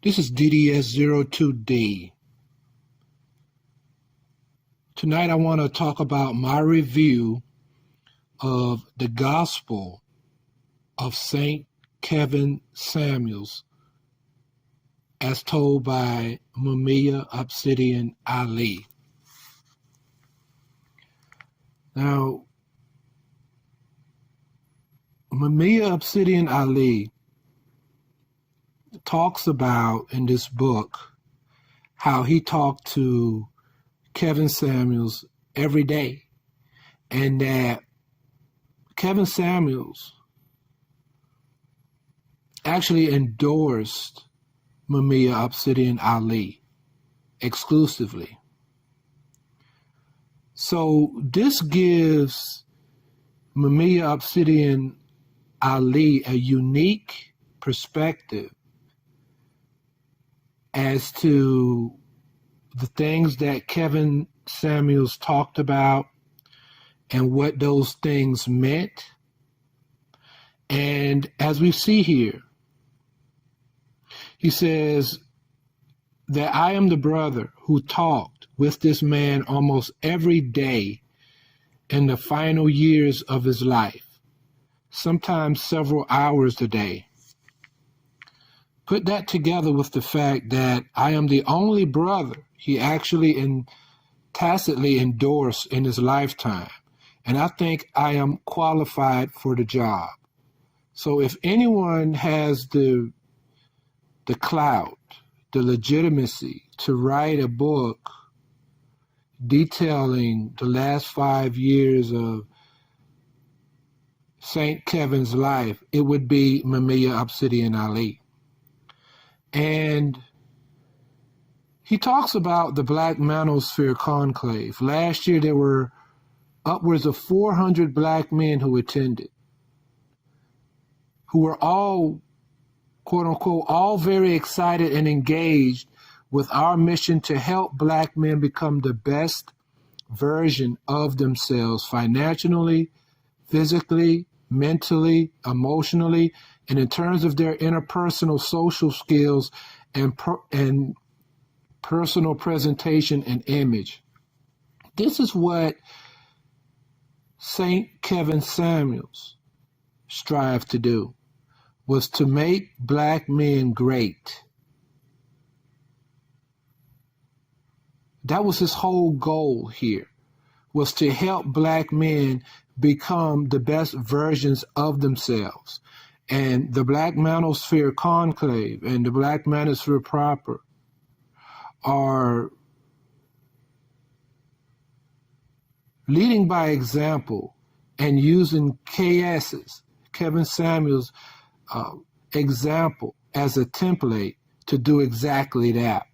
This is DDS02D. Tonight I want to talk about my review of the Gospel of St. Kevin Samuels as told by Mumia Obsidian Ali. Now, Mumia Obsidian Ali talks about in this book how he talked to Kevin Samuels every day, and that Kevin Samuels actually endorsed Mumia Obsidian Ali exclusively. So this gives Mumia Obsidian Ali a unique perspective as to the things that Kevin Samuels talked about and what those things meant. And as we see here, he says that I am the brother who talked with this man almost every day in the final years of his life, sometimes several hours a day. Put that together with the fact that I am the only brother he actually tacitly endorsed in his lifetime, and I think I am qualified for the job. So if anyone has the clout, the legitimacy to write a book detailing the last 5 years of St. Kevin's life, it would be Mumia Obsidian Ali. And he talks about the Black Manosphere Conclave. Last year, there were upwards of 400 Black men who attended, who were all, quote unquote, all very excited and engaged with our mission to help Black men become the best version of themselves financially, physically, mentally, emotionally, and in terms of their interpersonal social skills and personal presentation and image. This is what St. Kevin Samuels strived to do, was to make Black men great. That was his whole goal here, was to help Black men become the best versions of themselves. And the Black Manosphere Conclave and the Black Manosphere proper are leading by example and using KS's, Kevin Samuels' example as a template to do exactly that.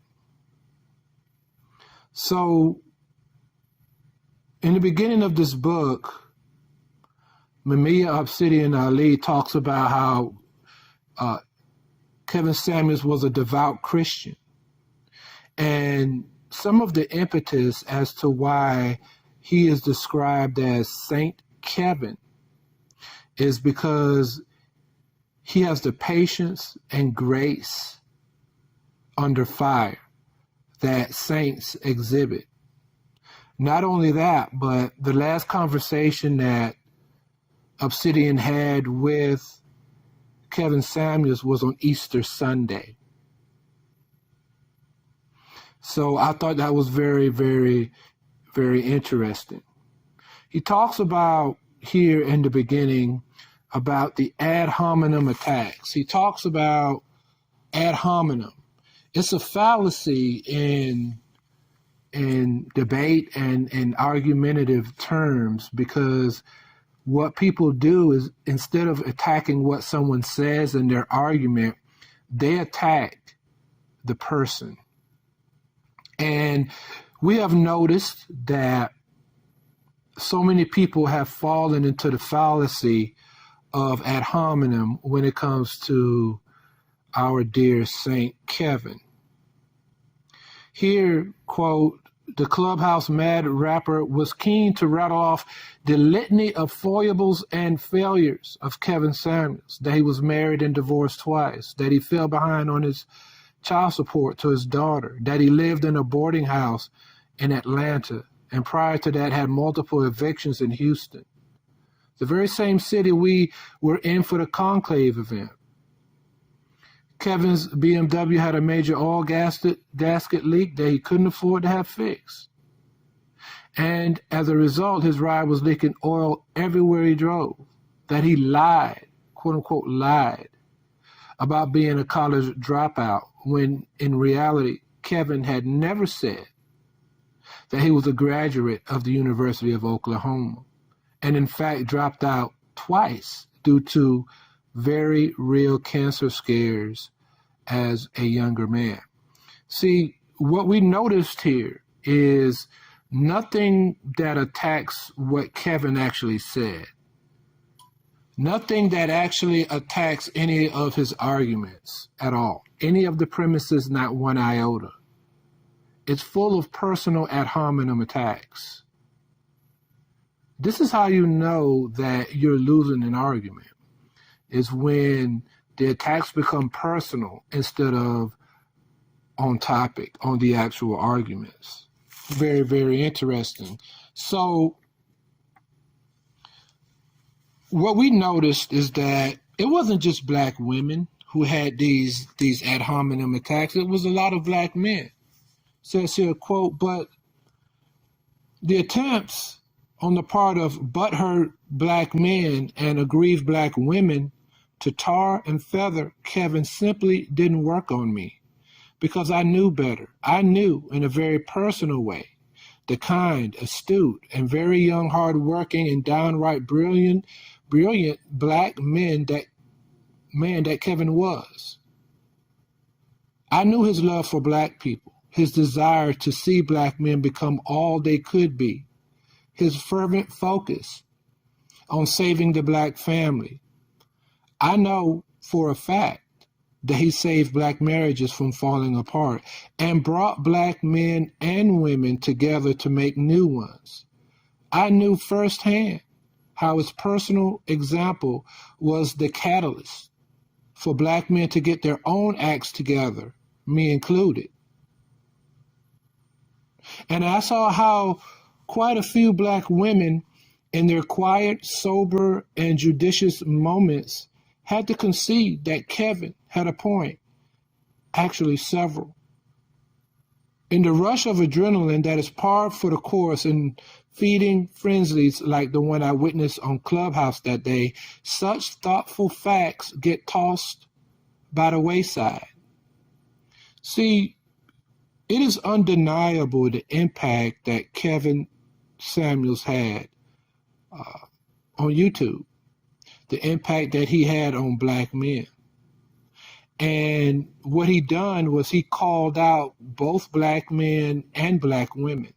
So in the beginning of this book, Mumia Obsidian Ali talks about how Kevin Samuels was a devout Christian. And some of the impetus as to why he is described as Saint Kevin is because he has the patience and grace under fire that saints exhibit. Not only that, but the last conversation that Obsidian had with Kevin Samuels was on Easter Sunday. So I thought that was very, very, very interesting. He talks about here in the beginning about the ad hominem attacks. He talks about ad hominem. It's a fallacy in debate and in argumentative terms, because what people do is, instead of attacking what someone says in their argument, they attack the person. And we have noticed that so many people have fallen into the fallacy of ad hominem when it comes to our dear St. Kevin. Here, quote, the Clubhouse Mad rapper was keen to rattle off the litany of foibles and failures of Kevin Samuels, that he was married and divorced twice, that he fell behind on his child support to his daughter, that he lived in a boarding house in Atlanta, and prior to that had multiple evictions in Houston, the very same city we were in for the conclave event. Kevin's BMW had a major oil gasket leak that he couldn't afford to have fixed. And as a result, his ride was leaking oil everywhere he drove, that he lied, quote unquote, lied about being a college dropout, when in reality, Kevin had never said that he was a graduate of the University of Oklahoma, and in fact dropped out twice due to very real cancer scares as a younger man. See, what we noticed here is nothing that attacks what Kevin actually said. Nothing that actually attacks any of his arguments at all. Any of the premises, not one iota. It's full of personal ad hominem attacks. This is how you know that you're losing an argument, is when the attacks become personal instead of on topic, on the actual arguments. Very, very interesting. So what we noticed is that it wasn't just black women who had these ad hominem attacks. It was a lot of black men. Says here, quote, but the attempts on the part of butthurt black men and aggrieved black women to tar and feather Kevin simply didn't work on me, because I knew better. I knew in a very personal way the kind, astute, and very young, hardworking, and downright brilliant black man that Kevin was. I knew his love for black people, his desire to see black men become all they could be, his fervent focus on saving the black family. I know for a fact that he saved black marriages from falling apart and brought black men and women together to make new ones. I knew firsthand how his personal example was the catalyst for black men to get their own acts together, me included. And I saw how quite a few black women in their quiet, sober, and judicious moments had to concede that Kevin had a point, actually several. In the rush of adrenaline that is par for the course in feeding frenzies like the one I witnessed on Clubhouse that day, such thoughtful facts get tossed by the wayside. See, it is undeniable the impact that Kevin Samuels had on YouTube, the impact that he had on black men. And what he done was he called out both black men and black women.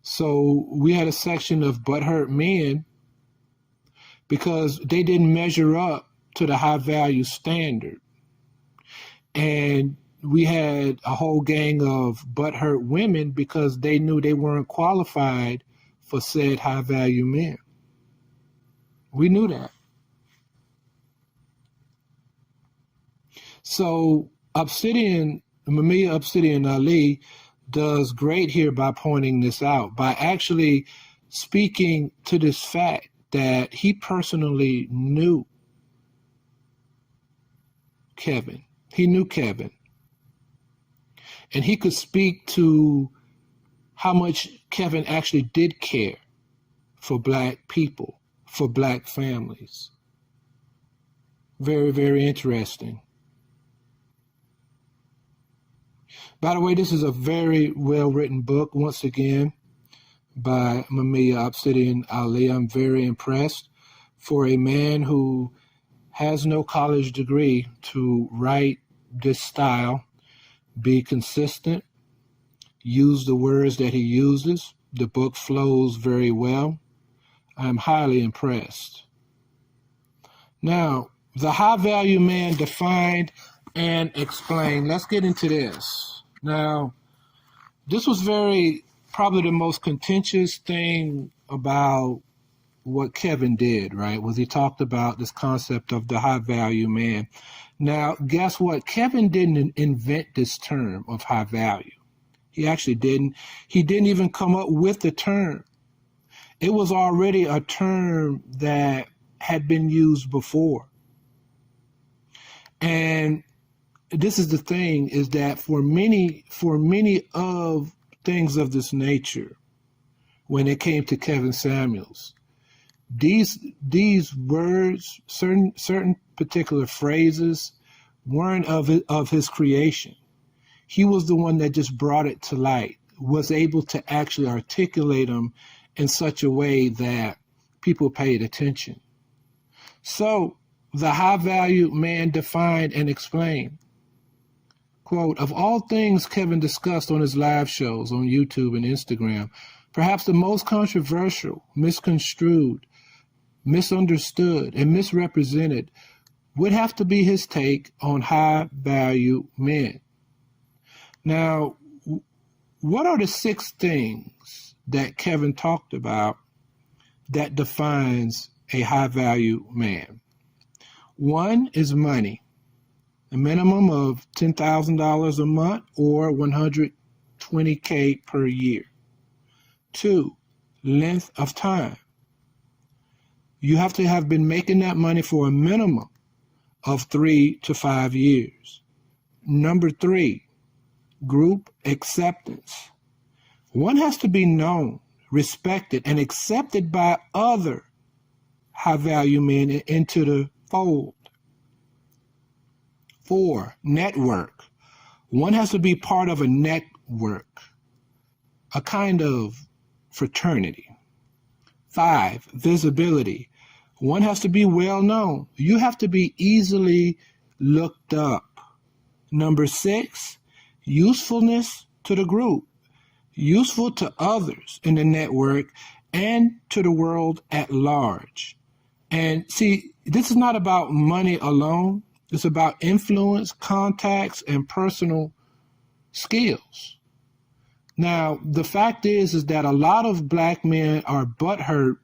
So we had a section of butthurt men because they didn't measure up to the high value standard. And we had a whole gang of butthurt women because they knew they weren't qualified for said high value men. We knew that. So Mumia Obsidian Ali does great here by pointing this out, by actually speaking to this fact that he personally knew Kevin. He knew Kevin. And he could speak to how much Kevin actually did care for black people, for black families. Very, very interesting. By the way, this is a very well-written book, once again, by Mumia Obsidian Ali. I'm very impressed. For a man who has no college degree to write this style, be consistent, use the words that he uses. The book flows very well. I'm highly impressed. Now, the high-value man defined and explained. Let's get into this. Now, this was probably the most contentious thing about what Kevin did, right? Was he talked about this concept of the high-value man. Now, guess what? Kevin didn't invent this term of high value. He actually didn't. He didn't even come up with the term. It was already a term that had been used before. And this is the thing, is that for many of things of this nature, when it came to Kevin Samuels, these words, certain particular phrases, weren't of his creation. He was the one that just brought it to light, was able to actually articulate them in such a way that people paid attention. So the high value man defined and explained, quote, of all things Kevin discussed on his live shows on YouTube and Instagram, perhaps the most controversial, misconstrued, misunderstood, and misrepresented would have to be his take on high value men. Now, what are the 6 things that Kevin talked about that defines a high value man? 1 is money, a minimum of $10,000 a month or $120K per year. 2, length of time. You have to have been making that money for a minimum of 3 to 5 years. Number 3, group acceptance. One has to be known, respected, and accepted by other high-value men into the fold. 4, network. One has to be part of a network, a kind of fraternity. 5, visibility. One has to be well known. You have to be easily looked up. Number 6, usefulness to the group, useful to others in the network and to the world at large. And see, this is not about money alone. It's about influence, contacts, and personal skills. Now, the fact is that a lot of black men are butthurt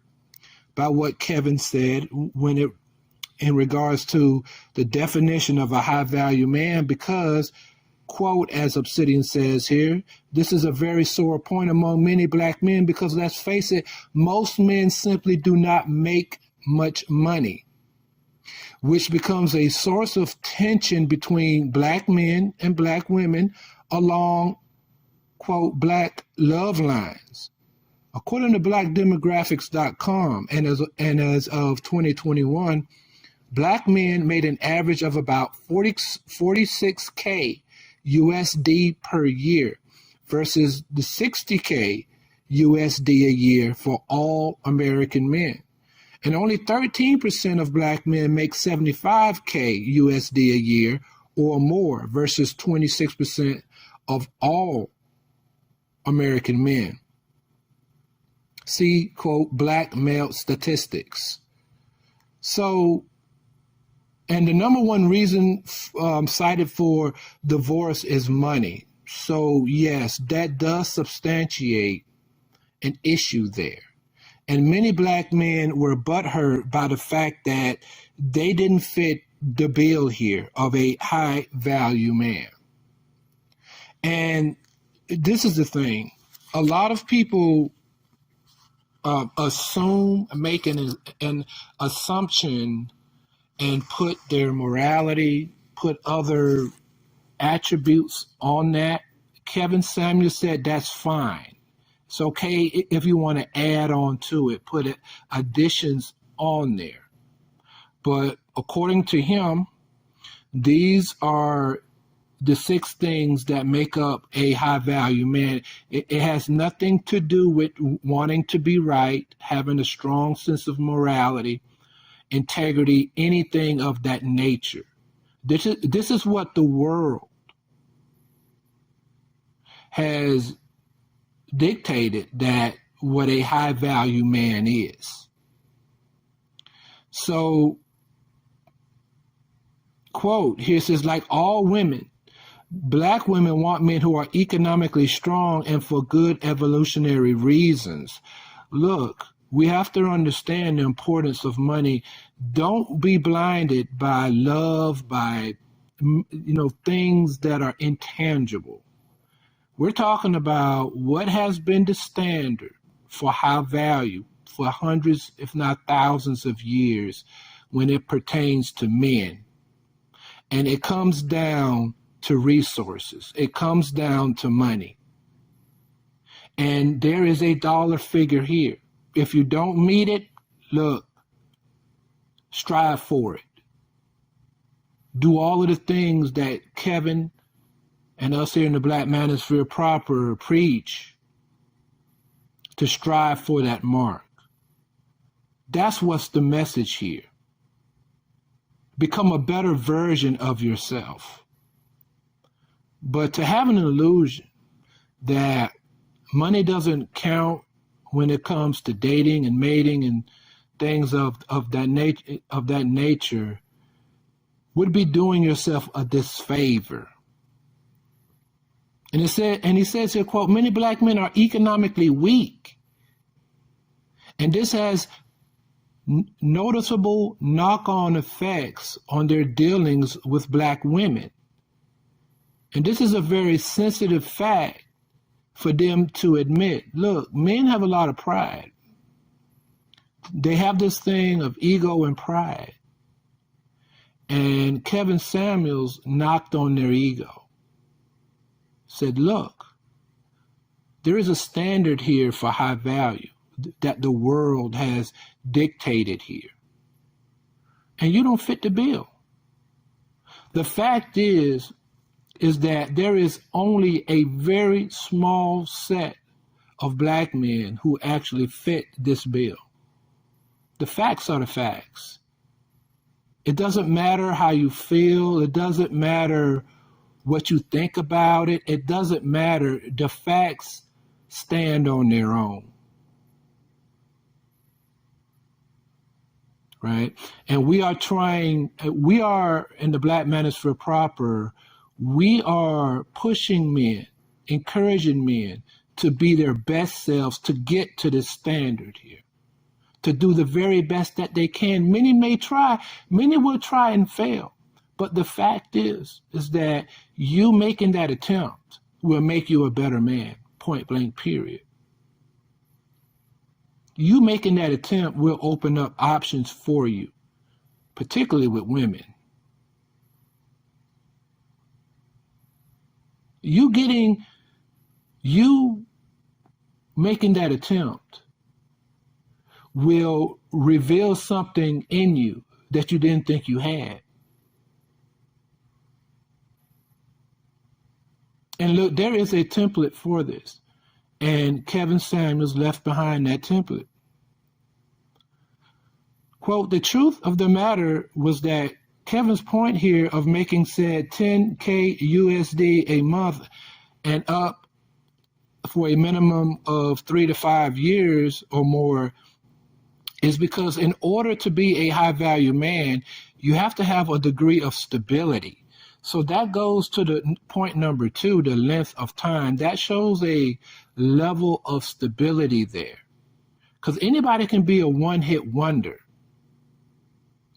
by what Kevin said in regards to the definition of a high value man, because, quote, as Obsidian says here, this is a very sore point among many black men because, let's face it, most men simply do not make much money, which becomes a source of tension between black men and black women along, quote, black love lines. According to blackdemographics.com, and as of 2021, black men made an average of about 46K USD per year versus the 60K USD a year for all American men. And only 13% of black men make 75K USD a year or more versus 26% of all American men. See, quote, black male statistics. So, and the number one reason cited for divorce is money. So, yes, that does substantiate an issue there. And many black men were butthurt by the fact that they didn't fit the bill here of a high value man. And this is the thing. A lot of people make an assumption and put their morality, put other attributes on that. Kevin Samuels said that's fine. It's okay if you want to add on to it, put additions on there. But according to him, these are the 6 things that make up a high value man. It has nothing to do with wanting to be right, having a strong sense of morality, integrity, anything of that nature. This is what the world has dictated that what a high value man is. So, quote, here says, like all women, black women want men who are economically strong and for good evolutionary reasons. Look, we have to understand the importance of money. Don't be blinded by love, by things that are intangible. We're talking about what has been the standard for high value for hundreds, if not thousands of years when it pertains to men. And it comes down to resources. It comes down to money. And there is a dollar figure here. If you don't meet it, look, strive for it. Do all of the things that Kevin and us here in the Black Manosphere proper preach to strive for that mark. That's what's the message here. Become a better version of yourself. But to have an illusion that money doesn't count when it comes to dating and mating and things of that nature would be doing yourself a disfavor. And he says here, quote, many black men are economically weak. And this has noticeable knock-on effects on their dealings with black women. And this is a very sensitive fact for them to admit. Look, men have a lot of pride. They have this thing of ego and pride. And Kevin Samuels knocked on their ego. Said, look, there is a standard here for high value that the world has dictated here. And you don't fit the bill. The fact is that there is only a very small set of black men who actually fit this bill. The facts are the facts. It doesn't matter how you feel. It doesn't matter what you think about it. It doesn't matter. The facts stand on their own. Right? And we are in the Black Manosphere proper, we are pushing men, encouraging men to be their best selves, to get to this standard here, to do the very best that they can. Many will try and fail. But the fact is that you making that attempt will make you a better man, point blank, period. You making that attempt will open up options for you, particularly with women. You making that attempt will reveal something in you that you didn't think you had. And look, there is a template for this. And Kevin Samuels left behind that template. Quote, the truth of the matter was that Kevin's point here of making said 10K USD a month and up for a minimum of 3 to 5 years or more is because in order to be a high value man, you have to have a degree of stability. So that goes to the point number 2, the length of time. That shows a level of stability there. Because anybody can be a one-hit wonder.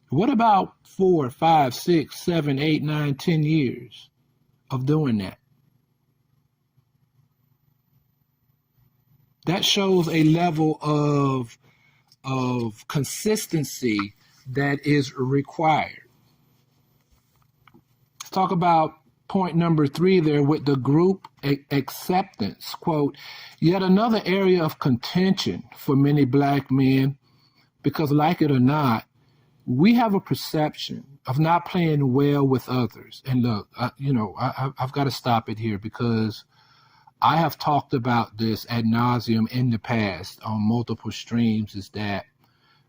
What about 4, 5, 6, 7, 8, 9, 10 years of doing that? That shows a level of consistency that is required. Let's talk about point number 3 there with the group acceptance. Quote, yet another area of contention for many black men, because like it or not, we have a perception of not playing well with others. And look, I've got to stop it here because I have talked about this ad nauseum in the past on multiple streams, is that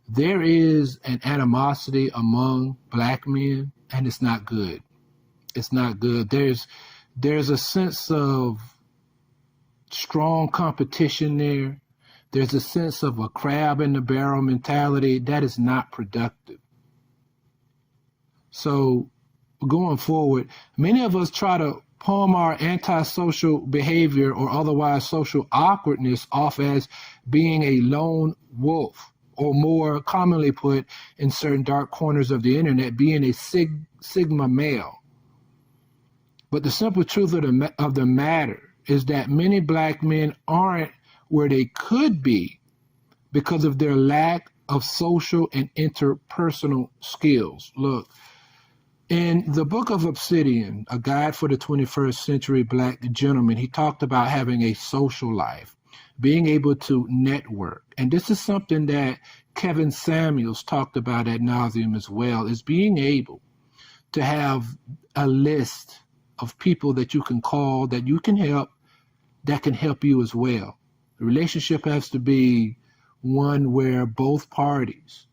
there is an animosity among black men, and it's not good. It's not good. There's a sense of strong competition there. There's a sense of a crab in the barrel mentality that is not productive. So going forward, many of us try to palm our antisocial behavior or otherwise social awkwardness off as being a lone wolf, or more commonly put in certain dark corners of the internet, being a sigma male. But the simple truth of the matter is that many black men aren't where they could be because of their lack of social and interpersonal skills. Look, in the book of Obsidian, A Guide for the 21st Century Black Gentleman, he talked about having a social life, being able to network. And this is something that Kevin Samuels talked about ad nauseum as well, is being able to have a list of people that you can call, that you can help, that can help you as well. The relationship has to be one where both parties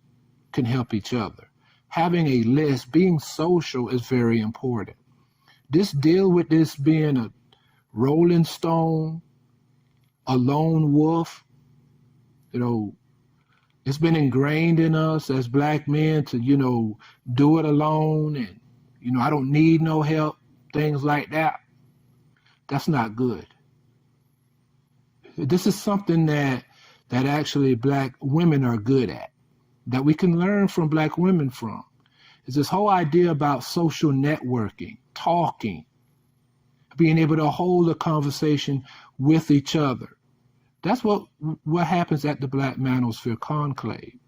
can help each other. Having a list, being social is very important. This deal with this being a rolling stone, a lone wolf, it's been ingrained in us as black men to, do it alone and, I don't need no help, things like that. That's not good. This is something that actually black women are good at, that we can learn from black women from. Is this whole idea about social networking, talking, being able to hold a conversation with each other. That's what happens at the Black Manosphere Conclave.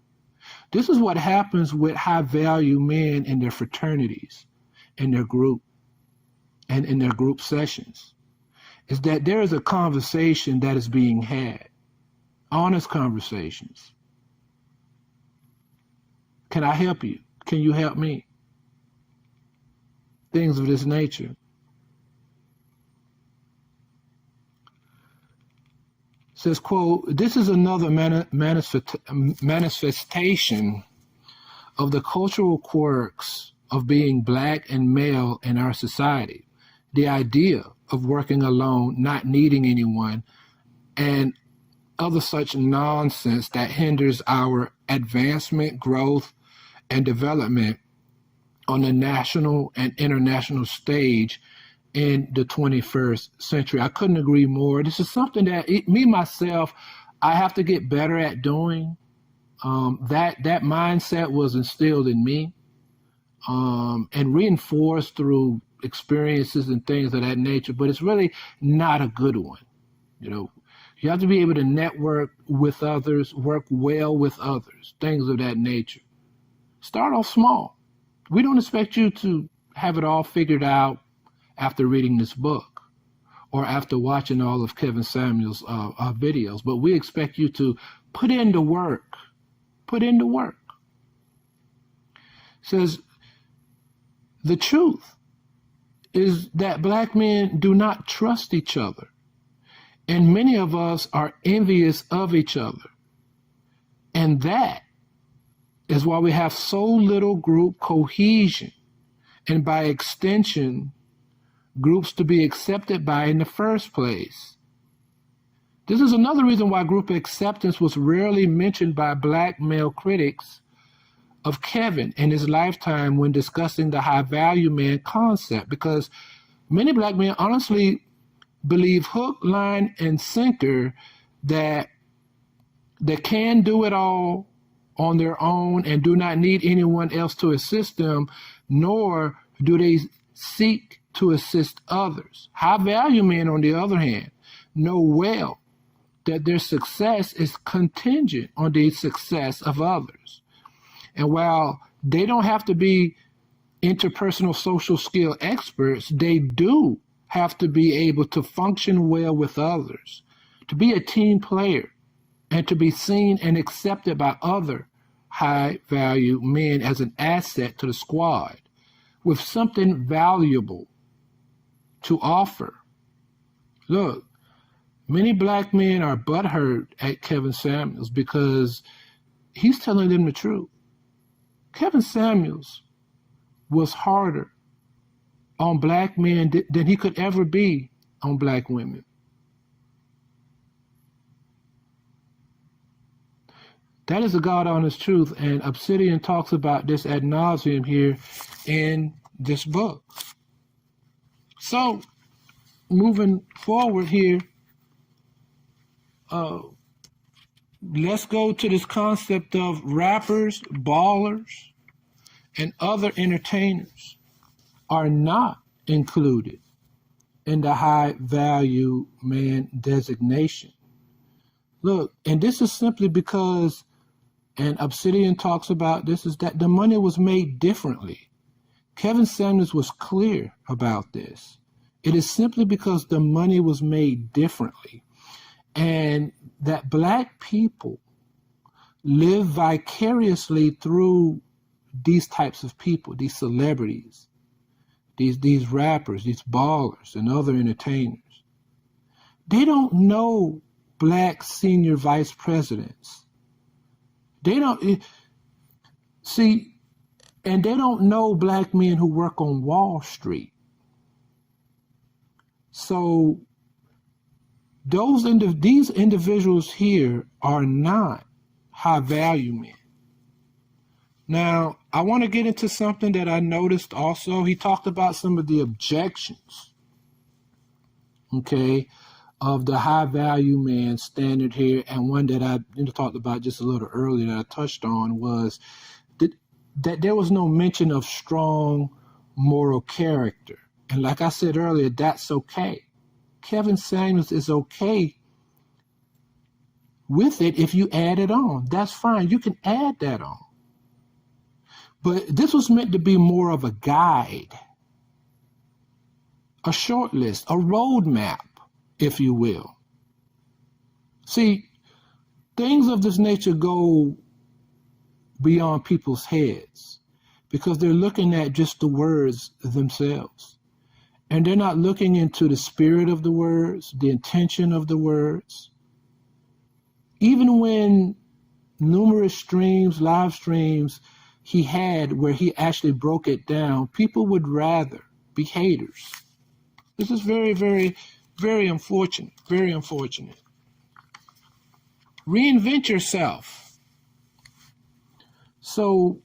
This is what happens with high-value men in their fraternities, in their group, and in their group sessions, is that there is a conversation that is being had, honest conversations. Can I help you? Can you help me? Things of this nature. Says, quote, this is another manifestation of the cultural quirks of being black and male in our society. The idea of working alone, not needing anyone, and other such nonsense that hinders our advancement, growth, and development on the national and international stage in the 21st century. I couldn't agree more. This is something that myself, I have to get better at doing. That mindset was instilled in me and reinforced through experiences and things of that nature, but it's really not a good one. You have to be able to network with others, work well with others, things of that nature. Start off small. We don't expect you to have it all figured out after reading this book or after watching all of Kevin Samuels' videos, but we expect you to put in the work. Put in the work. It says, the truth is that black men do not trust each other, and many of us are envious of each other. And that is why we have so little group cohesion, and by extension, groups to be accepted by in the first place. This is another reason why group acceptance was rarely mentioned by black male critics of Kevin in his lifetime when discussing the high-value man concept, because many black men honestly believe hook, line, and sinker that they can do it all on their own and do not need anyone else to assist them, nor do they seek to assist others. High-value men, on the other hand, know well that their success is contingent on the success of others. And while they don't have to be interpersonal social skill experts, they do have to be able to function well with others, to be a team player, and to be seen and accepted by other high-value men as an asset to the squad with something valuable to offer. Look, many black men are butthurt at Kevin Samuels because he's telling them the truth. Kevin Samuels was harder on black men than he could ever be on black women. That is the God-honest truth, and Obsidian talks about this ad nauseum here in this book. So, moving forward here, let's go to this concept of rappers, ballers, and other entertainers are not included in the high value man designation. Look, and this is simply because, and Obsidian talks about this, is that the money was made differently. Kevin Samuels was clear about this. It is simply because the money was made differently, and that black people live vicariously through these types of people, these celebrities, these rappers, these ballers, and other entertainers. They don't know black senior vice presidents. They don't see, and they don't know black men who work on Wall Street. So these individuals here are not high value men. Now, I want to get into something that I noticed also. He talked about some of the objections, okay, of the high value man standard here. And one that I talked about just a little earlier that I touched on was that there was no mention of strong moral character. And like I said earlier, that's okay. Kevin Samuels is okay with it if you add it on. That's fine. You can add that on. But this was meant to be more of a guide, a short list, a roadmap, if you will. See, things of this nature go beyond people's heads because they're looking at just the words themselves. And they're not looking into the spirit of the words, the intention of the words. Even when numerous streams, live streams, he had where he actually broke it down, people would rather be haters. This is very, very, very unfortunate. Very unfortunate. Reinvent yourself. So,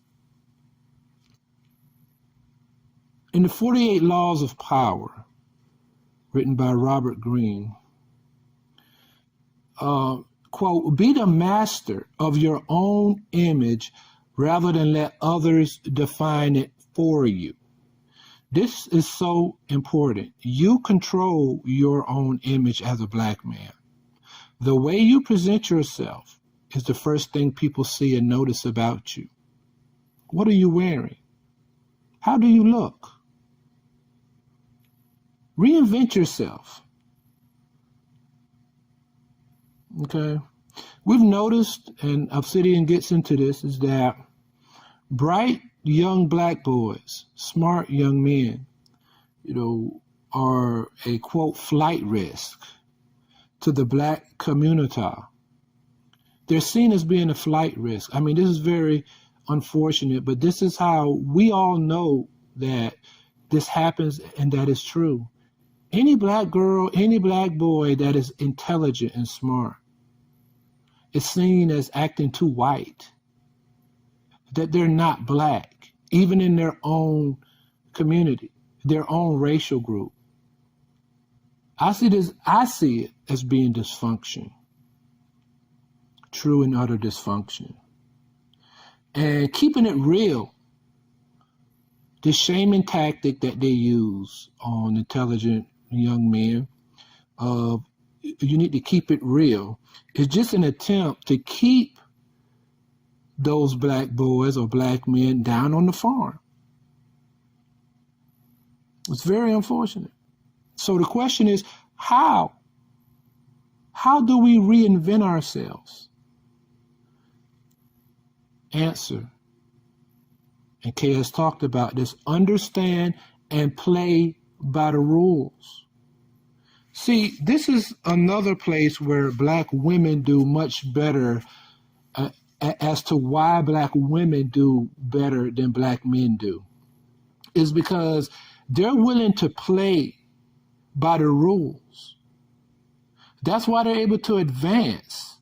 in the 48 Laws of Power, written by Robert Greene, quote, be the master of your own image rather than let others define it for you. This is so important. You control your own image as a black man. The way you present yourself is the first thing people see and notice about you. What are you wearing? How do you look? Reinvent yourself. Okay? We've noticed, and Obsidian gets into this, is that bright young black boys, smart young men, are a, quote, flight risk to the black community. They're seen as being a flight risk. I mean, this is very unfortunate, but this is how we all know that this happens and that is true. Any black girl, any black boy that is intelligent and smart is seen as acting too white, that they're not black, even in their own community, their own racial group. I see it as being dysfunction, true and utter dysfunction. And keeping it real, the shaming tactic that they use on intelligent young men of you need to keep it real is just an attempt to keep those black boys or black men down on the farm. It's very unfortunate. So the question is, how? How do we reinvent ourselves? Answer, and Kay has talked about this, understand and play by the rules. See, this is another place where black women do much better as to why black women do better than black men do, is because they're willing to play by the rules. That's why they're able to advance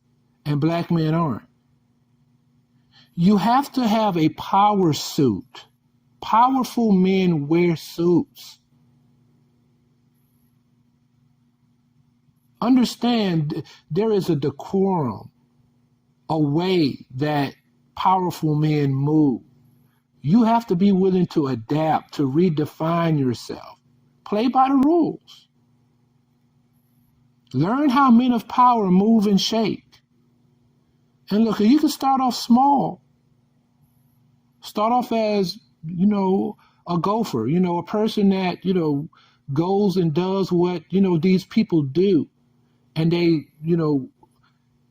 and black men aren't. You have to have a power suit. Powerful men wear suits. Understand there is a decorum, a way that powerful men move. You have to be willing to adapt, to redefine yourself. Play by the rules. Learn how men of power move and shake. And look, you can start off small. Start off as, a gopher, a person that, goes and does what, these people do. And they,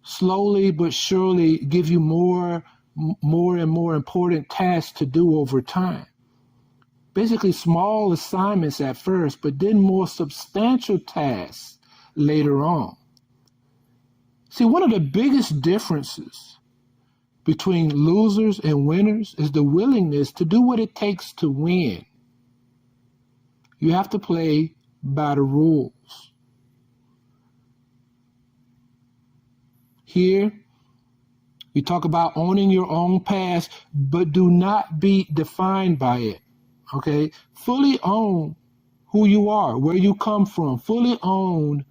slowly but surely give you more and more important tasks to do over time. Basically small assignments at first, but then more substantial tasks later on. See, one of the biggest differences between losers and winners is the willingness to do what it takes to win. You have to play by the rules. Here, we talk about owning your own past, but do not be defined by it, okay? Fully own who you are, where you come from. Fully own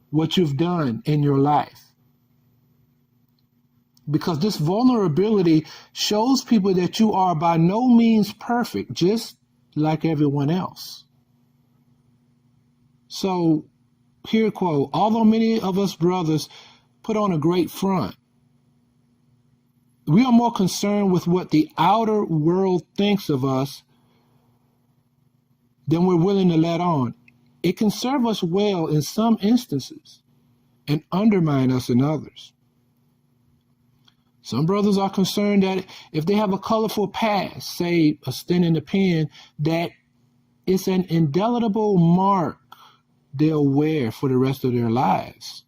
what you've done in your life. Because this vulnerability shows people that you are by no means perfect, just like everyone else. So, here quote, although many of us brothers put on a great front, we are more concerned with what the outer world thinks of us than we're willing to let on. It can serve us well in some instances and undermine us in others. Some brothers are concerned that if they have a colorful past, say a stint in the pen, that it's an indelible mark they'll wear for the rest of their lives.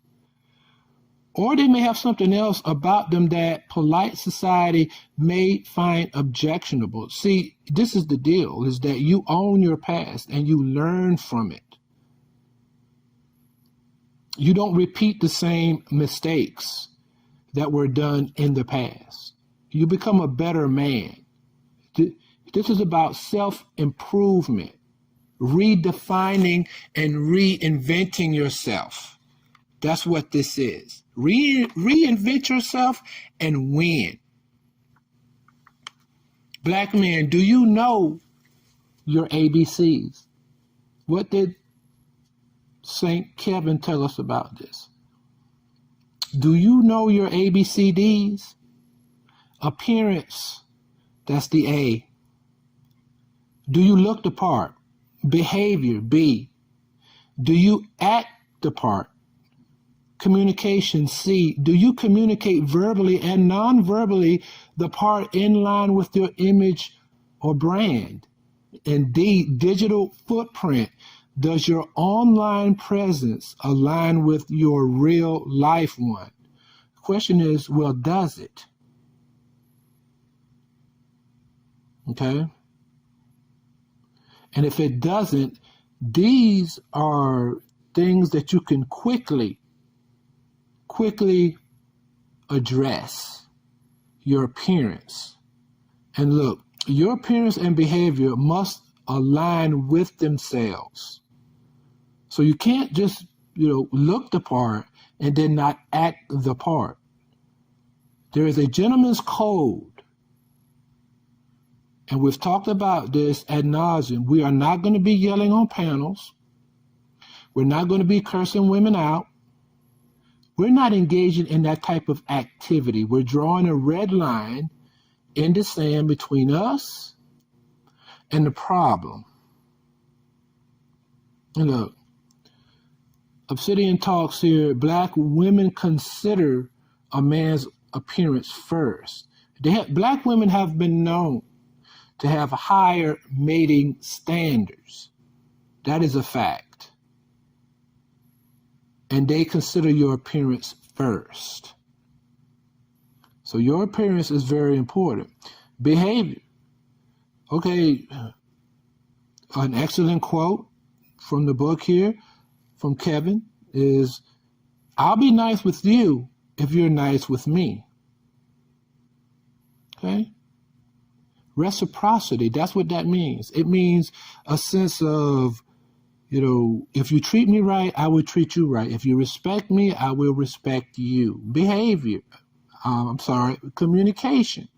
Or they may have something else about them that polite society may find objectionable. See, this is the deal, is that you own your past and you learn from it. You don't repeat the same mistakes that were done in the past. You become a better man. This is about self-improvement, redefining and reinventing yourself. That's what this is. Reinvent yourself and win. Black men, do you know your ABCs? What did St. Kevin tell us about this? Do you know your ABCDs? Appearance, that's the A. Do you look the part? Behavior, B. Do you act the part? Communication, C. Do you communicate verbally and non-verbally the part in line with your image or brand? And D, digital footprint. Does your online presence align with your real life one? The question is, well, does it? Okay? And if it doesn't, these are things that you can quickly address. Your appearance. And look, your appearance and behavior must align with themselves. So you can't just, look the part and then not act the part. There is a gentleman's code. And we've talked about this ad nauseum. We are not going to be yelling on panels. We're not going to be cursing women out. We're not engaging in that type of activity. We're drawing a red line in the sand between us and the problem. And look, Obsidian talks here, Black women consider a man's appearance first. Black women have been known to have higher mating standards. That is a fact. And they consider your appearance first. So your appearance is very important. Behavior. Okay, an excellent quote from the book here, from Kevin, is, I'll be nice with you if you're nice with me. Okay? Reciprocity, that's what that means. It means a sense of, if you treat me right, I will treat you right. If you respect me, I will respect you. Behavior. Communication.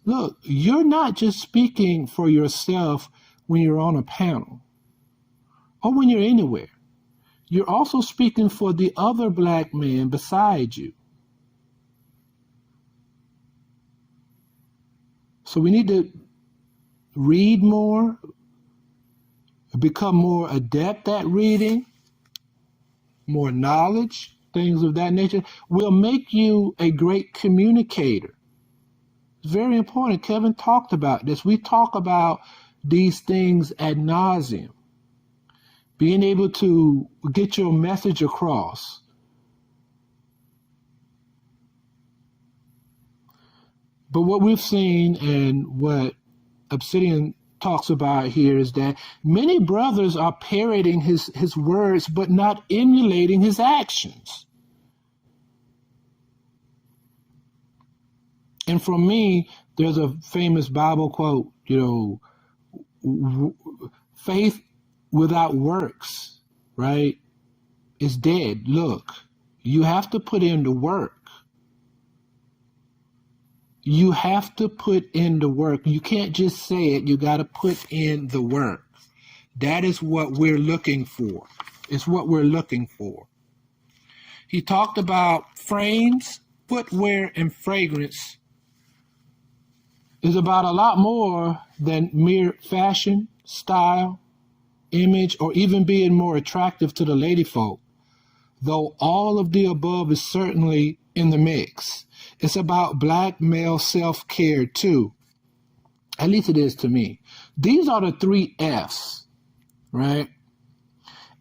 Look, you're not just speaking for yourself when you're on a panel or when you're anywhere. you're also speaking for the other black man beside you. So we need to read more, become more adept at reading, more knowledge, things of that nature, will make you a great communicator. It's very important. Kevin talked about this. We talk about these things ad nauseum. Being able to get your message across. But what we've seen and what Obsidian talks about here is that many brothers are parroting his words but not emulating his actions. And for me, there's a famous Bible quote, faith without works, right, is dead. Look, you have to put in the work. You have to put in the work. You can't just say it. You got to put in the work. That is what we're looking for. It's what we're looking for. He talked about frames, footwear, and fragrance is about a lot more than mere fashion, style, image, or even being more attractive to the lady folk, though all of the above is certainly in the mix. It's about black male self-care too. At least it is to me. These are the 3 F's, right?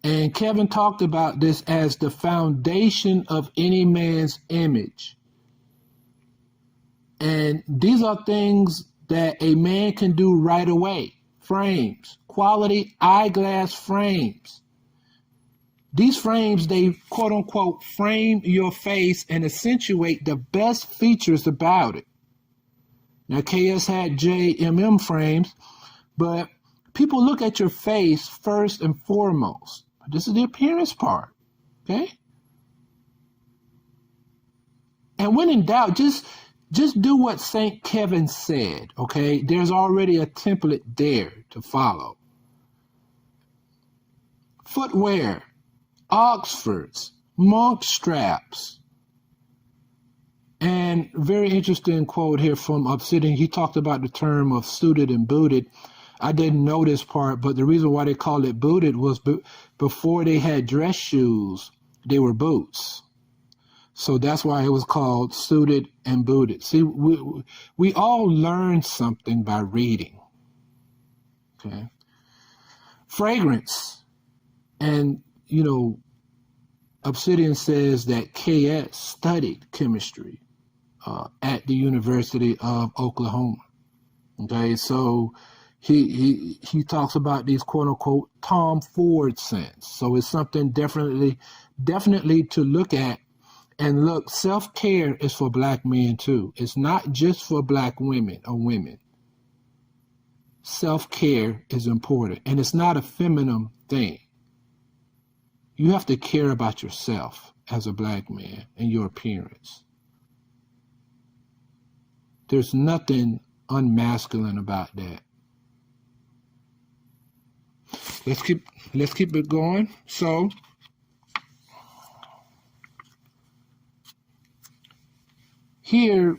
And Kevin talked about this as the foundation of any man's image. And these are things that a man can do right away. Frames, quality eyeglass frames. These frames, they quote unquote frame your face and accentuate the best features about it. Now, KS had JMM frames, but people look at your face first and foremost. This is the appearance part, okay? And when in doubt, just do what St. Kevin said, okay? There's already a template there to follow. Footwear, Oxfords, monk straps. And very interesting quote here from Obsidian. He talked about the term of suited and booted. I didn't know this part, but the reason why they called it booted was before they had dress shoes, they were boots. So that's why it was called suited and booted. See, we all learn something by reading. Okay. Fragrance. And, Obsidian says that KS studied chemistry at the University of Oklahoma. Okay, so he talks about these quote unquote Tom Ford scents. So it's something definitely to look at. And look, self-care is for black men too. It's not just for black women or women. Self-care is important, and it's not a feminine thing. You have to care about yourself as a black man and your appearance. There's nothing unmasculine about that. Let's keep it going. So here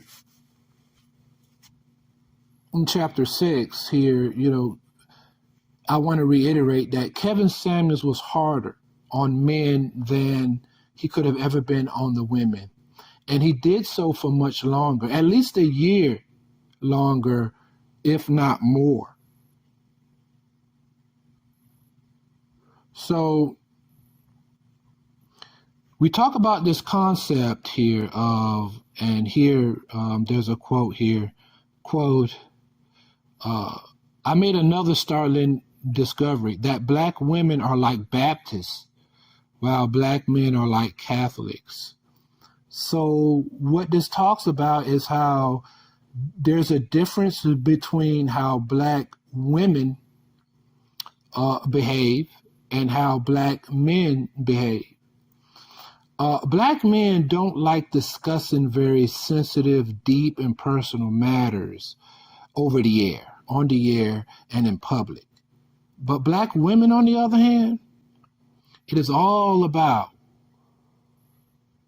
in chapter 6, here, I want to reiterate that Kevin Samuels was harder on men than he could have ever been on the women. And he did so for much longer, at least a year longer, if not more. So we talk about this concept here of, and here there's a quote here, quote, I made another startling discovery that black women are like Baptists while black men are like Catholics. So what this talks about is how there's a difference between how black women behave and how black men behave. Black men don't like discussing very sensitive, deep, and personal matters over the air, on the air, and in public. But black women, on the other hand, It is all about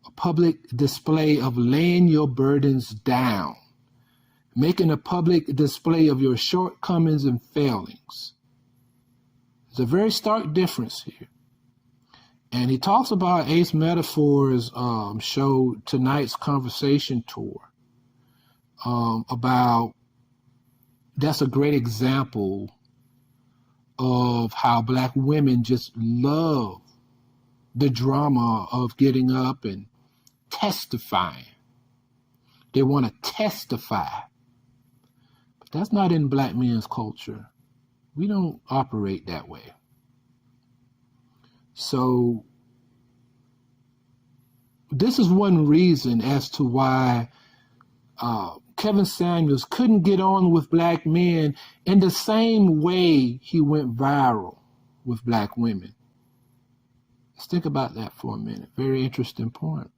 a public display of laying your burdens down, making a public display of your shortcomings and failings. There's a very stark difference here. And he talks about Ace Metaphor's show, Tonight's Conversation Tour, about that's a great example of how Black women just love the drama of getting up and testifying. They want to testify. But that's not in Black men's culture. We don't operate that way. So this is one reason as to why Kevin Samuels couldn't get on with Black men in the same way he went viral with Black women. Let's think about that for a minute. Very interesting point.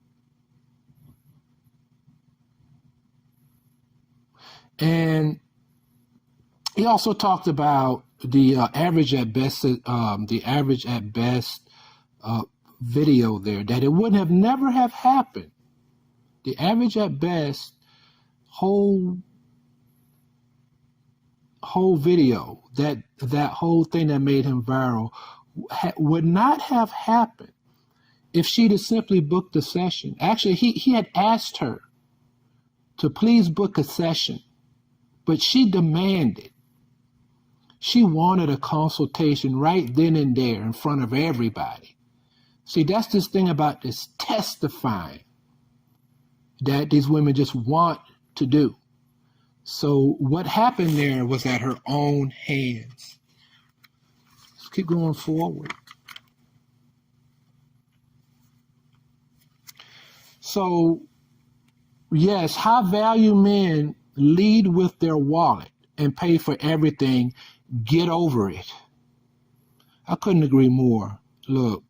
And he also talked about the average at best video there, that it would have never have happened. The average at best whole video, that whole thing that made him viral would not have happened if she'd have simply booked a session. Actually, he had asked her to please book a session, but she demanded. She wanted a consultation right then and there in front of everybody. See, that's this thing about this testifying that these women just want to do. So what happened there was at her own hands. Let's keep going forward. So, yes, high value men lead with their wallet and pay for everything. Get over it. I couldn't agree more. Look.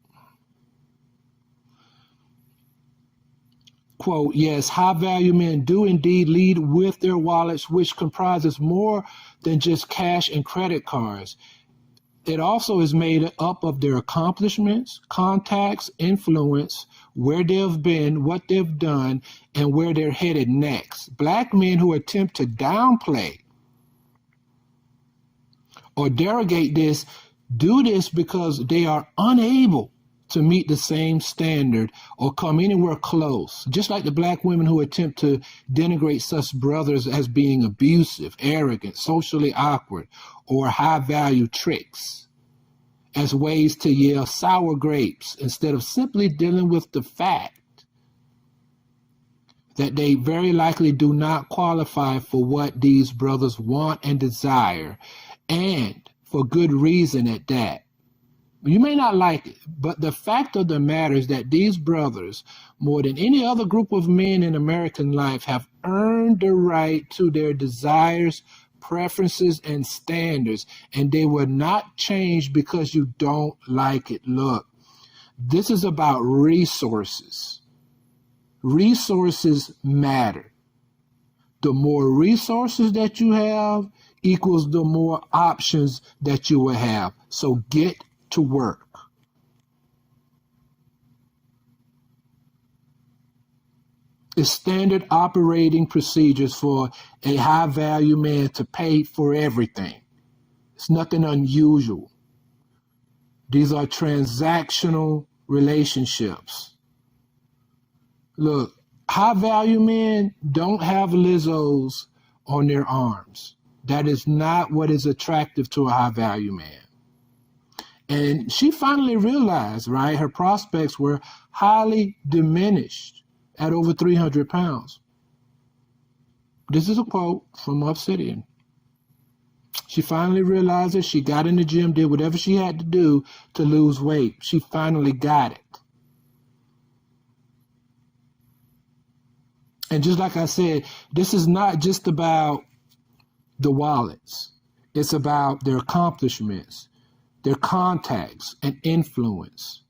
Quote, yes, high-value men do indeed lead with their wallets, which comprises more than just cash and credit cards. It also is made up of their accomplishments, contacts, influence, where they've been, what they've done, and where they're headed next. Black men who attempt to downplay or derogate this do this because they are unable to meet the same standard or come anywhere close. Just like the Black women who attempt to denigrate such brothers as being abusive, arrogant, socially awkward, or high-value tricks as ways to yell sour grapes instead of simply dealing with the fact that they very likely do not qualify for what these brothers want and desire, and for good reason at that. You may not like it, but the fact of the matter is that these brothers, more than any other group of men in American life, have earned the right to their desires, preferences, and standards, and they will not change because you don't like it. Look, this is about resources. Resources matter. The more resources that you have equals the more options that you will have. So get to work. It's standard operating procedures for a high-value man to pay for everything. It's nothing unusual. These are transactional relationships. Look, high-value men don't have Lizzos on their arms. That is not what is attractive to a high-value man. And she finally realized, right, her prospects were highly diminished at over 300 pounds. This is a quote from Obsidian. She finally realized it. She got in the gym, did whatever she had to do to lose weight. She finally got it. And just like I said, this is not just about the wallets. It's about their accomplishments, their contacts and influence.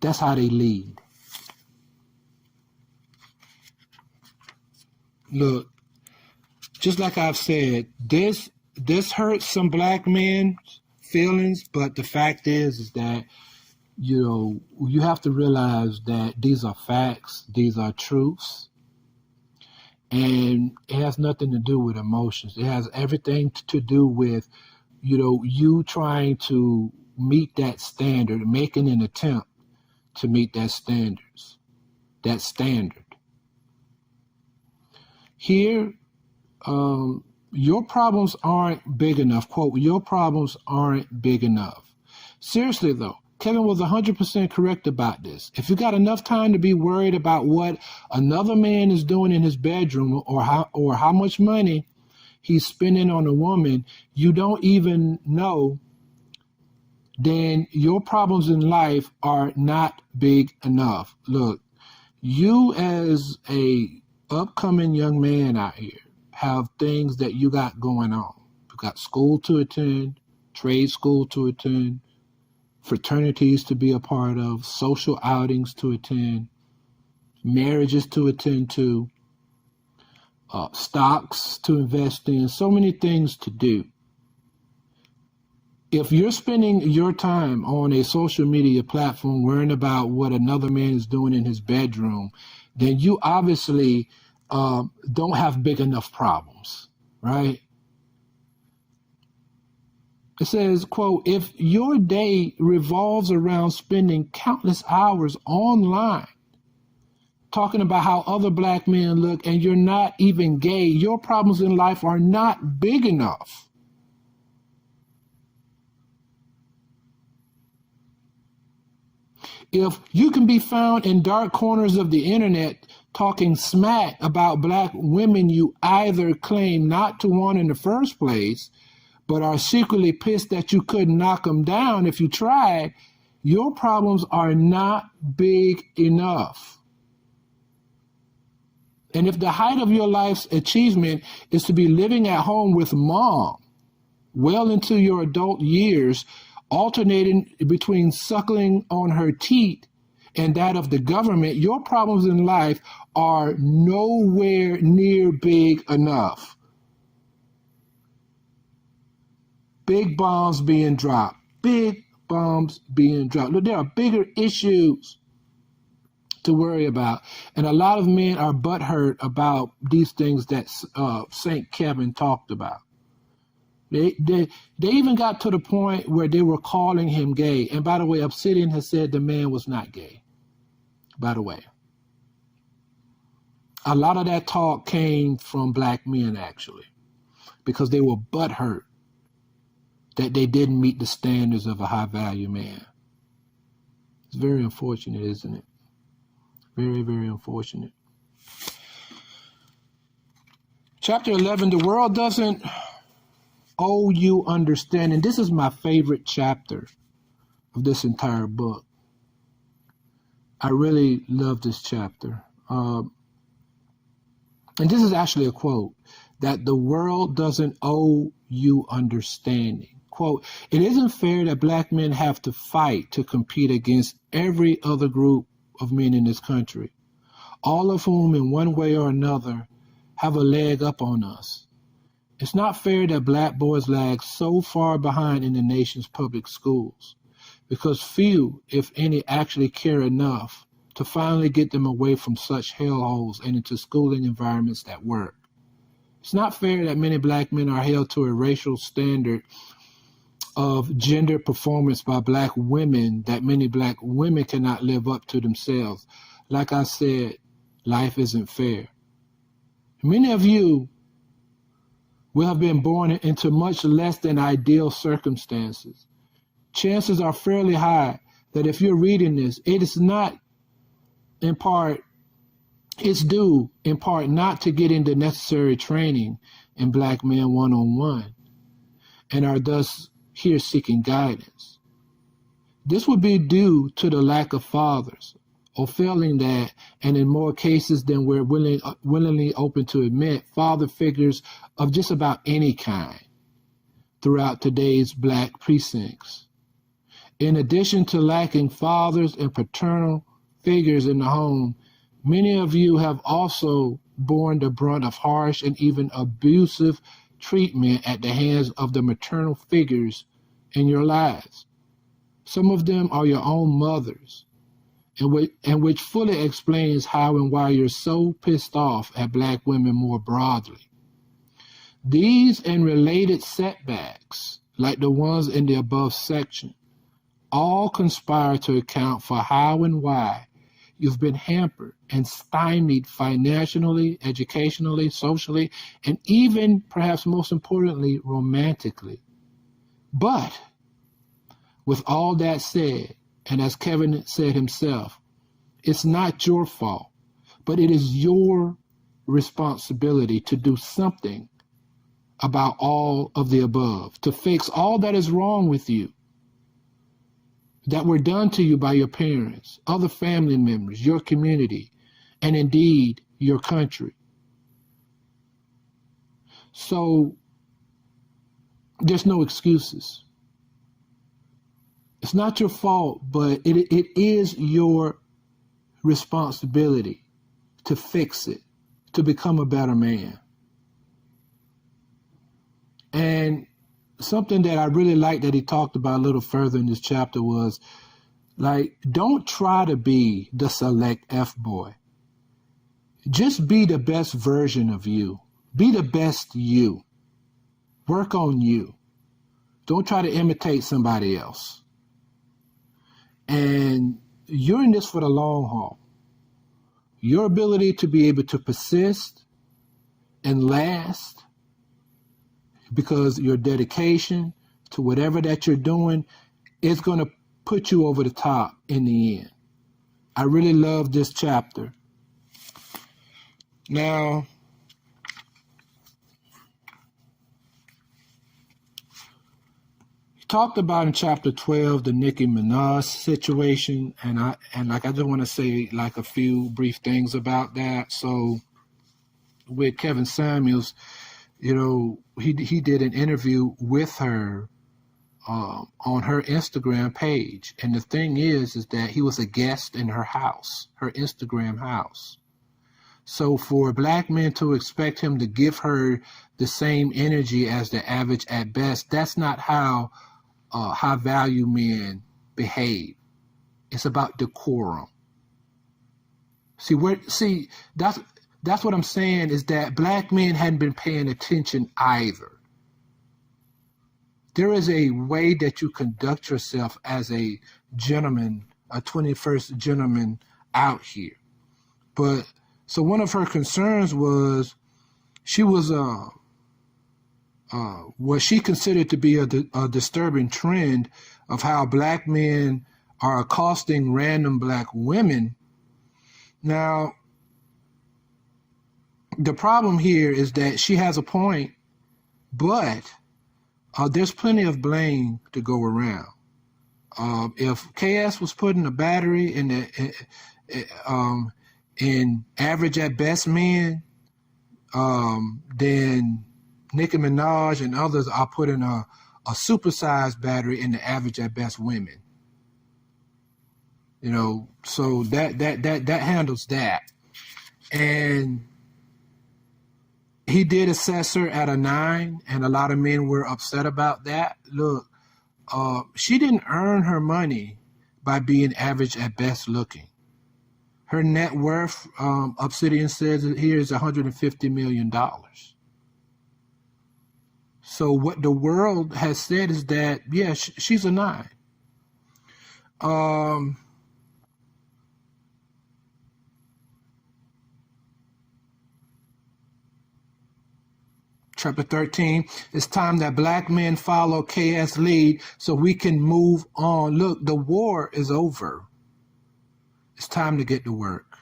That's how they lead. Look, just like I've said, this hurts some Black men's feelings, but the fact is that, you have to realize that these are facts, these are truths, and it has nothing to do with emotions. It has everything to do with, you trying to meet that standard, making an attempt to meet that standard. Here, your problems aren't big enough. Quote, your problems aren't big enough. Seriously, though, Kevin was 100% correct about this. If you got enough time to be worried about what another man is doing in his bedroom or how much money he's spending on a woman you don't even know, then your problems in life are not big enough. Look, you as a upcoming young man out here have things that you got going on. You got school to attend, trade school to attend, fraternities to be a part of, social outings to attend, marriages to attend to, stocks to invest in, so many things to do. If you're spending your time on a social media platform worrying about what another man is doing in his bedroom, then you obviously don't have big enough problems, right? It says, quote, if your day revolves around spending countless hours online talking about how other black men look and you're not even gay, your problems in life are not big enough. If you can be found in dark corners of the internet talking smack about black women you either claim not to want in the first place, but are secretly pissed that you couldn't knock them down if you tried, your problems are not big enough. And if the height of your life's achievement is to be living at home with mom well into your adult years, alternating between suckling on her teat and that of the government, your problems in life are nowhere near big enough. Big bombs being dropped. Big bombs being dropped. Look, there are bigger issues to worry about. And a lot of men are butthurt about these things that St. Kevin talked about. They even got to the point where they were calling him gay. And by the way, Obsidian has said the man was not gay. By the way. A lot of that talk came from black men, actually, because they were butthurt that they didn't meet the standards of a high-value man. It's very unfortunate, isn't it? Very, very unfortunate. Chapter 11, the world doesn't owe you understanding. This is my favorite chapter of this entire book. I really love this chapter. And this is actually a quote, that the world doesn't owe you understanding. Quote, it isn't fair that black men have to fight to compete against every other group of men in this country, all of whom in one way or another have a leg up on us. It's not fair that black boys lag so far behind in the nation's public schools, because few, if any, actually care enough to finally get them away from such hellholes and into schooling environments that work. It's not fair that many black men are held to a racial standard of gender performance by black women that many black women cannot live up to themselves. Like I said, life isn't fair. Many of you will have been born into much less than ideal circumstances. Chances are fairly high that if you're reading this, it's due in part not to getting the necessary training in Black Men One-on-One, and are thus here seeking guidance. This would be due to the lack of fathers, or failing that, and in more cases than we're willingly open to admit, father figures of just about any kind throughout today's black precincts. In addition to lacking fathers and paternal figures in the home, many of you have also borne the brunt of harsh and even abusive treatment at the hands of the maternal figures in your lives. Some of them are your own mothers, and which fully explains how and why you're so pissed off at Black women more broadly. These and related setbacks, like the ones in the above section, all conspire to account for how and why you've been hampered and stymied financially, educationally, socially, and even, perhaps most importantly, romantically. But with all that said, and as Kevin said himself, it's not your fault, but it is your responsibility to do something about all of the above, to fix all that is wrong with you, that were done to you by your parents, other family members, your community, and indeed your country. So there's no excuses. It's not your fault, but it is your responsibility to fix it, to become a better man. And something that I really liked that he talked about a little further in this chapter was, like, don't try to be the select F-boy. Just be the best version of you. Be the best you. Work on you. Don't try to imitate somebody else. And you're in this for the long haul. Your ability to be able to persist and last, because your dedication to whatever that you're doing is going to put you over the top in the end. I really love this chapter. Now, he talked about in chapter 12 the Nicki Minaj situation, and I just want to say like a few brief things about that. So with Kevin Samuels, you know, he did an interview with her on her Instagram page. And the thing is that he was a guest in her house, her Instagram house. So for Black men to expect him to give her the same energy as the average at best, that's not how high value men behave. It's about decorum. See, that's what I'm saying, is that Black men hadn't been paying attention either. There is a way that you conduct yourself as a gentleman, a 21st gentleman out here. But so one of her concerns was she was what she considered to be a disturbing trend of how Black men are accosting random Black women. Now, the problem here is that she has a point, but there's plenty of blame to go around. If KS was putting a battery in average at best men, then Nicki Minaj and others are putting a supersized battery in the average at best women. You know, so that handles that. And he did assess her at a 9, and a lot of men were upset about that. Look, she didn't earn her money by being average at best looking. Her net worth, Obsidian says here, is $150 million. So what the world has said is that, yeah, she's a 9. Chapter 13, it's time that Black men follow KS lead so we can move on. Look, the war is over. It's time to get to work.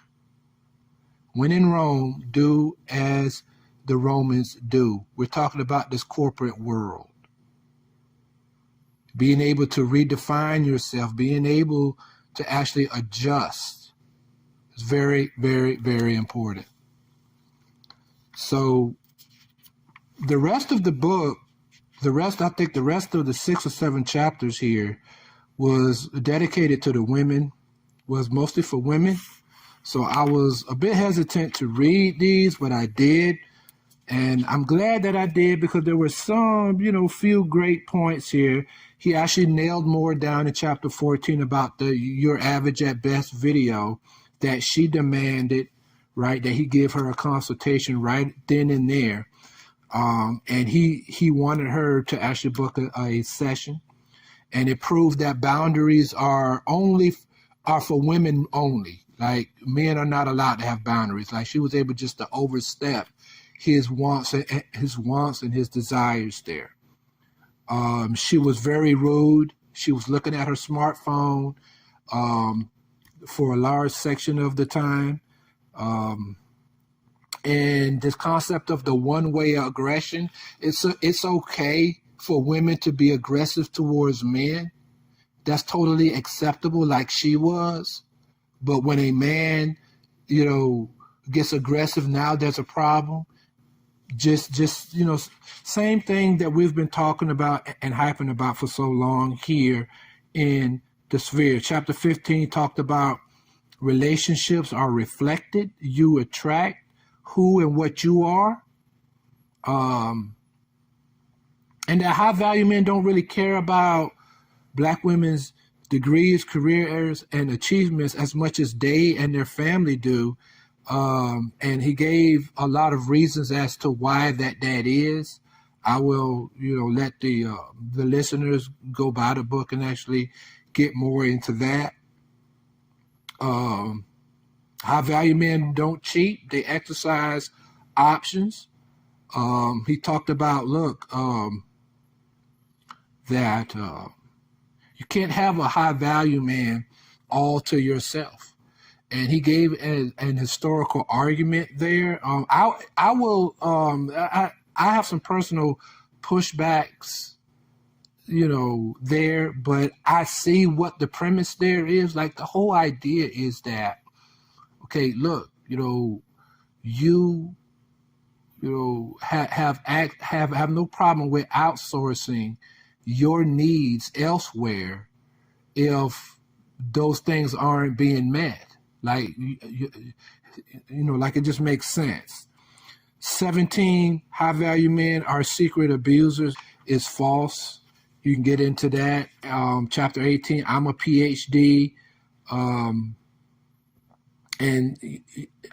When in Rome, do as the Romans do. We're talking about this corporate world. Being able to redefine yourself, being able to actually adjust is very, very, very important. So the rest of the book, I think the rest of the 6 or 7 chapters here was dedicated to the women, was mostly for women. So I was a bit hesitant to read these, but I did. And I'm glad that I did, because there were some, few great points here. He actually nailed more down in chapter 14 about the your average at best video that she demanded, right, that he give her a consultation right then and there. And he wanted her to actually book a session, and it proved that boundaries are for women only. Like, men are not allowed to have boundaries. Like, she was able just to overstep his wants and his desires there. She was very rude. She was looking at her smartphone for a large section of the time. And this concept of the one-way aggression, it's okay for women to be aggressive towards men. That's totally acceptable, like she was. But when a man, gets aggressive, now there's a problem. Just same thing that we've been talking about and hyping about for so long here in the sphere. Chapter 15 talked about relationships are reflected. You attract who and what you are. And that high value men don't really care about Black women's degrees, careers, and achievements as much as they and their family do. And he gave a lot of reasons as to why that is. I will, let the listeners go buy the book and actually get more into that. High value men don't cheat; they exercise options. He talked about, that you can't have a high value man all to yourself. And he gave an historical argument there. I have some personal pushbacks, there, but I see what the premise there is. Like, the whole idea is that, okay, look, you have no problem with outsourcing your needs elsewhere if those things aren't being met. Like, like, it just makes sense. 17, high value men are secret abusers is false. You can get into that. Chapter 18, I'm a PhD. And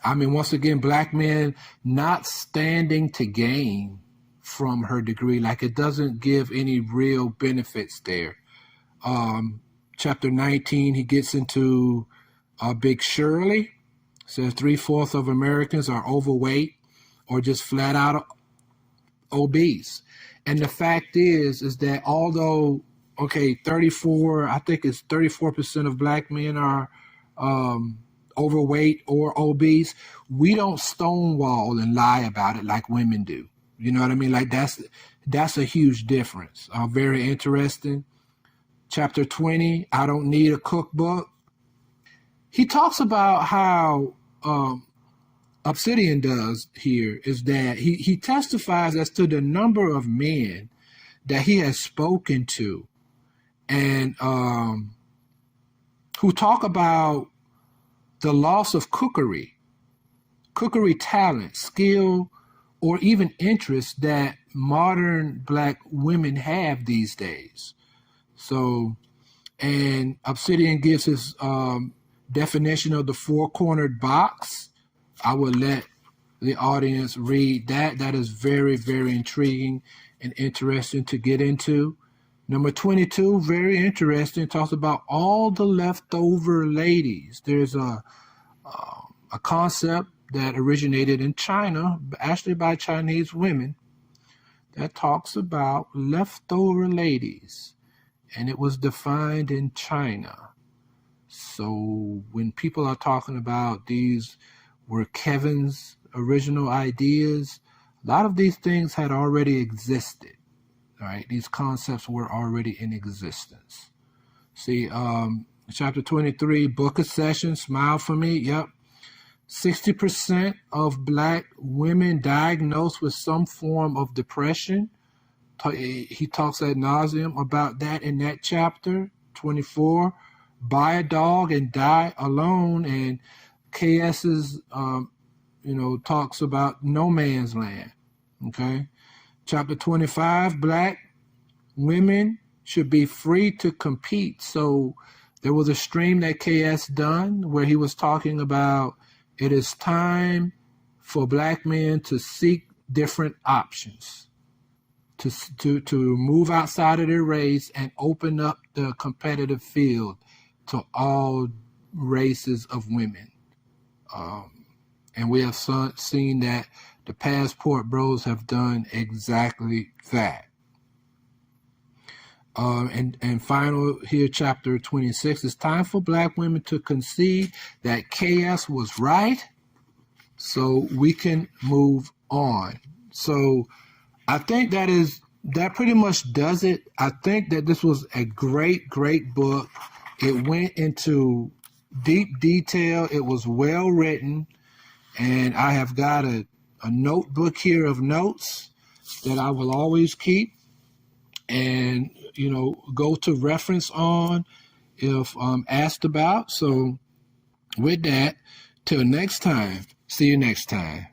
I mean, once again, Black men not standing to gain from her degree. Like, it doesn't give any real benefits there. Chapter 19, he gets into Big Shirley. Says 3/4 of Americans are overweight or just flat out obese. And the fact is that although, I think it's 34% of Black men are overweight or obese, we don't stonewall and lie about it like women do. You know what I mean? Like, that's a huge difference. Very interesting. Chapter 20, I don't need a cookbook. He talks about how Obsidian does here is that he testifies as to the number of men that he has spoken to and who talk about the loss of cookery talent, skill, or even interest that modern Black women have these days. So, and Obsidian gives his definition of the four-cornered box. I will let the audience read that. That is very, very intriguing and interesting to get into. Number 22, very interesting, talks about all the leftover ladies. There's a concept that originated in China, actually by Chinese women, that talks about leftover ladies, and it was defined in China. So when people are talking about these were Kevin's original ideas, a lot of these things had already existed. All right, these concepts were already in existence. See, chapter 23, book a session, smile for me. Yep. 60% of Black women diagnosed with some form of depression. He talks ad nauseum about that in that chapter. 24, buy a dog and die alone. And KS's, talks about no man's land. Okay. Chapter 25, Black women should be free to compete. So there was a stream that KS done where he was talking about it is time for Black men to seek different options, to move outside of their race and open up the competitive field to all races of women. And we have seen that the Passport Bros have done exactly that. And final here, chapter 26, it's time for Black women to concede that KS was right so we can move on. So I think that pretty much does it. I think that this was a great book. It went into deep detail. It was well written. And I have got a notebook here of notes that I will always keep and, go to reference on if asked about. So with that, till next time, see you next time.